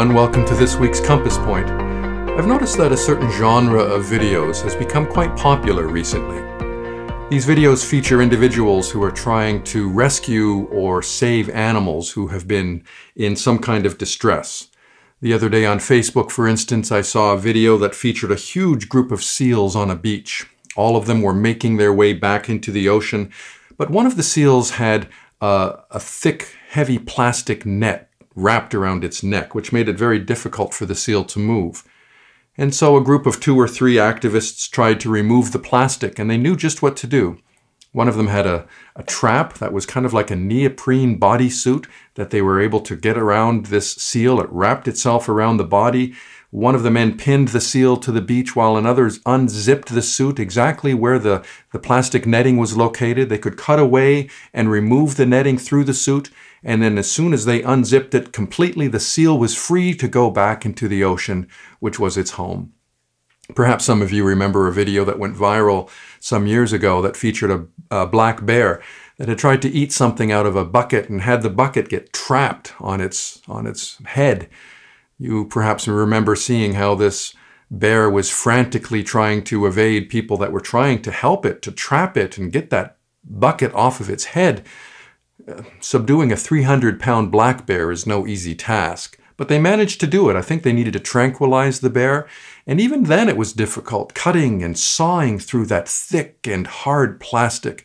everyone, welcome to this week's Compass Point. I've noticed that a certain genre of videos has become quite popular recently. These videos feature individuals who are trying to rescue or save animals who have been in some kind of distress. The other day on Facebook, for instance, I saw a video that featured a huge group of seals on a beach. All of them were making their way back into the ocean, but one of the seals had a thick, heavy plastic net wrapped around its neck, which made it very difficult for the seal to move. And so a group of 2 or 3 activists tried to remove the plastic, and they knew just what to do. One of them had a trap that was kind of like a neoprene bodysuit that they were able to get around this seal. It wrapped itself around the body. One of the men pinned the seal to the beach while another unzipped the suit exactly where the plastic netting was located. They could cut away and remove the netting through the suit, and then as soon as they unzipped it completely, the seal was free to go back into the ocean, which was its home. Perhaps some of you remember a video that went viral some years ago that featured a black bear that had tried to eat something out of a bucket and had the bucket get trapped on its head. You perhaps remember seeing how this bear was frantically trying to evade people that were trying to help it, to trap it and get that bucket off of its head. Subduing a 300-pound black bear is no easy task, but they managed to do it. I think they needed to tranquilize the bear, and even then it was difficult, cutting and sawing through that thick and hard plastic.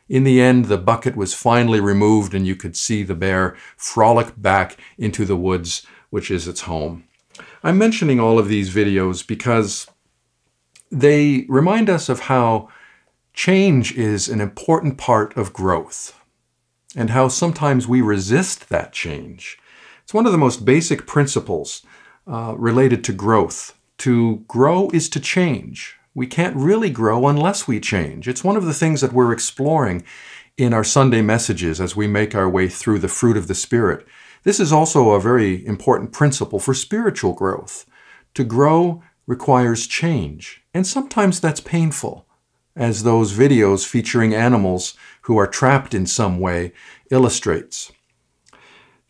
In the end, the bucket was finally removed, and you could see the bear frolic back into the woods, which is its home. I'm mentioning all of these videos because they remind us of how change is an important part of growth, and how sometimes we resist that change. It's one of the most basic principles related to growth. To grow is to change. We can't really grow unless we change. It's one of the things that we're exploring in our Sunday messages as we make our way through the fruit of the Spirit. This is also a very important principle for spiritual growth. To grow requires change, and sometimes that's painful, as those videos featuring animals who are trapped in some way illustrates.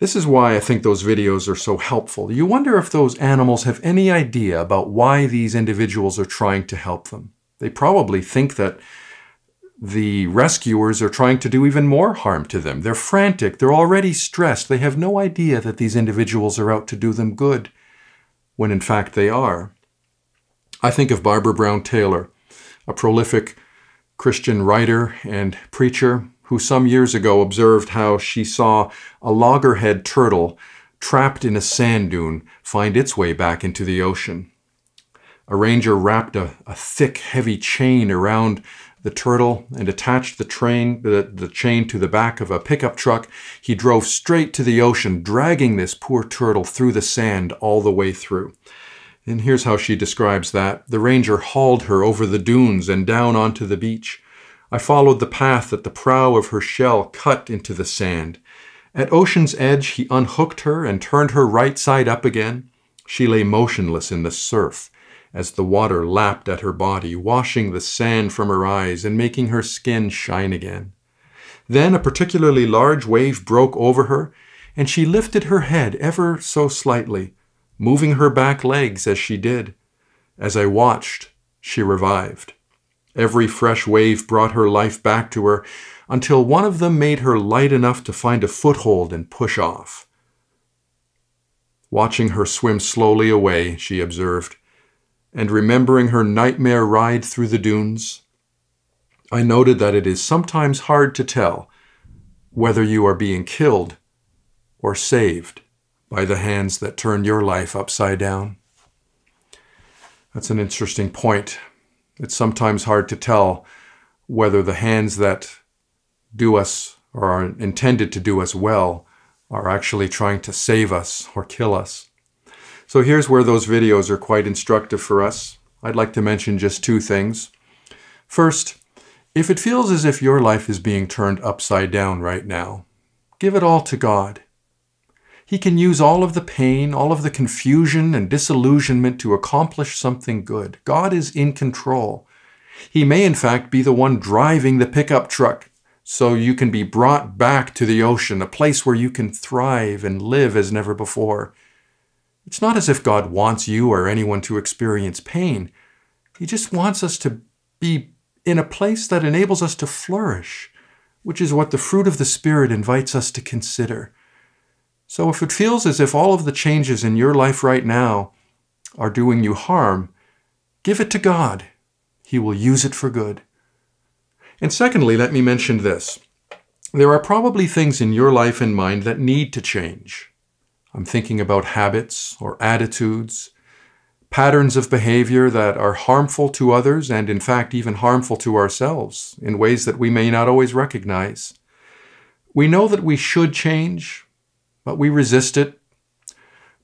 This is why I think those videos are so helpful. You wonder if those animals have any idea about why these individuals are trying to help them. They probably think that the rescuers are trying to do even more harm to them. They're frantic, they're already stressed, they have no idea that these individuals are out to do them good, when in fact they are. I think of Barbara Brown Taylor, a prolific Christian writer and preacher who some years ago observed how she saw a loggerhead turtle trapped in a sand dune find its way back into the ocean. A ranger wrapped a thick, heavy chain around the turtle and attached the chain to the back of a pickup truck. He drove straight to the ocean, dragging this poor turtle through the sand all the way through. And here's how she describes that. The ranger hauled her over the dunes and down onto the beach. I followed the path that the prow of her shell cut into the sand. At ocean's edge, he unhooked her and turned her right side up again. She lay motionless in the surf as the water lapped at her body, washing the sand from her eyes and making her skin shine again. Then a particularly large wave broke over her, and she lifted her head ever so slightly, moving her back legs as she did. As I watched, she revived. Every fresh wave brought her life back to her until one of them made her light enough to find a foothold and push off. Watching her swim slowly away, she observed, and remembering her nightmare ride through the dunes, I noted that it is sometimes hard to tell whether you are being killed or saved by the hands that turn your life upside down. That's an interesting point. It's sometimes hard to tell whether the hands that do us or are intended to do us well are actually trying to save us or kill us. So here's where those videos are quite instructive for us. I'd like to mention just 2 things. First, if it feels as if your life is being turned upside down right now, give it all to God. He can use all of the pain, all of the confusion and disillusionment to accomplish something good. God is in control. He may, in fact, be the one driving the pickup truck so you can be brought back to the ocean, a place where you can thrive and live as never before. It's not as if God wants you or anyone to experience pain. He just wants us to be in a place that enables us to flourish, which is what the fruit of the Spirit invites us to consider. So if it feels as if all of the changes in your life right now are doing you harm, give it to God. He will use it for good. And secondly, let me mention this. There are probably things in your life and mind that need to change. I'm thinking about habits or attitudes, patterns of behavior that are harmful to others and in fact even harmful to ourselves in ways that we may not always recognize. We know that we should change, but we resist it,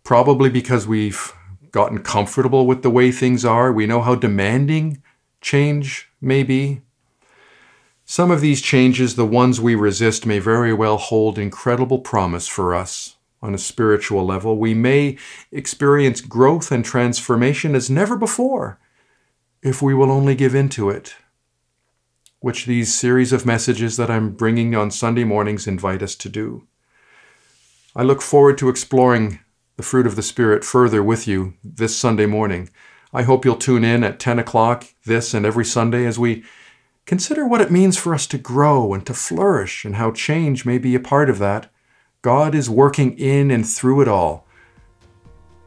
probably because we've gotten comfortable with the way things are. We know how demanding change may be. Some of these changes, the ones we resist, may very well hold incredible promise for us on a spiritual level. We may experience growth and transformation as never before if we will only give into it, which these series of messages that I'm bringing on Sunday mornings invite us to do. I look forward to exploring the fruit of the Spirit further with you this Sunday morning. I hope you'll tune in at 10 o'clock this and every Sunday as we consider what it means for us to grow and to flourish and how change may be a part of that. God is working in and through it all.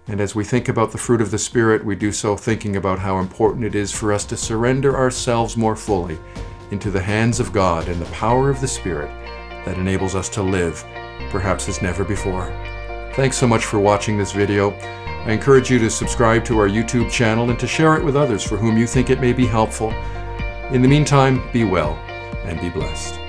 And as we think about the fruit of the Spirit, we do so thinking about how important it is for us to surrender ourselves more fully into the hands of God and the power of the Spirit that enables us to live perhaps as never before. Thanks so much for watching this video. I encourage you to subscribe to our YouTube channel and to share it with others for whom you think it may be helpful. In the meantime, be well and be blessed.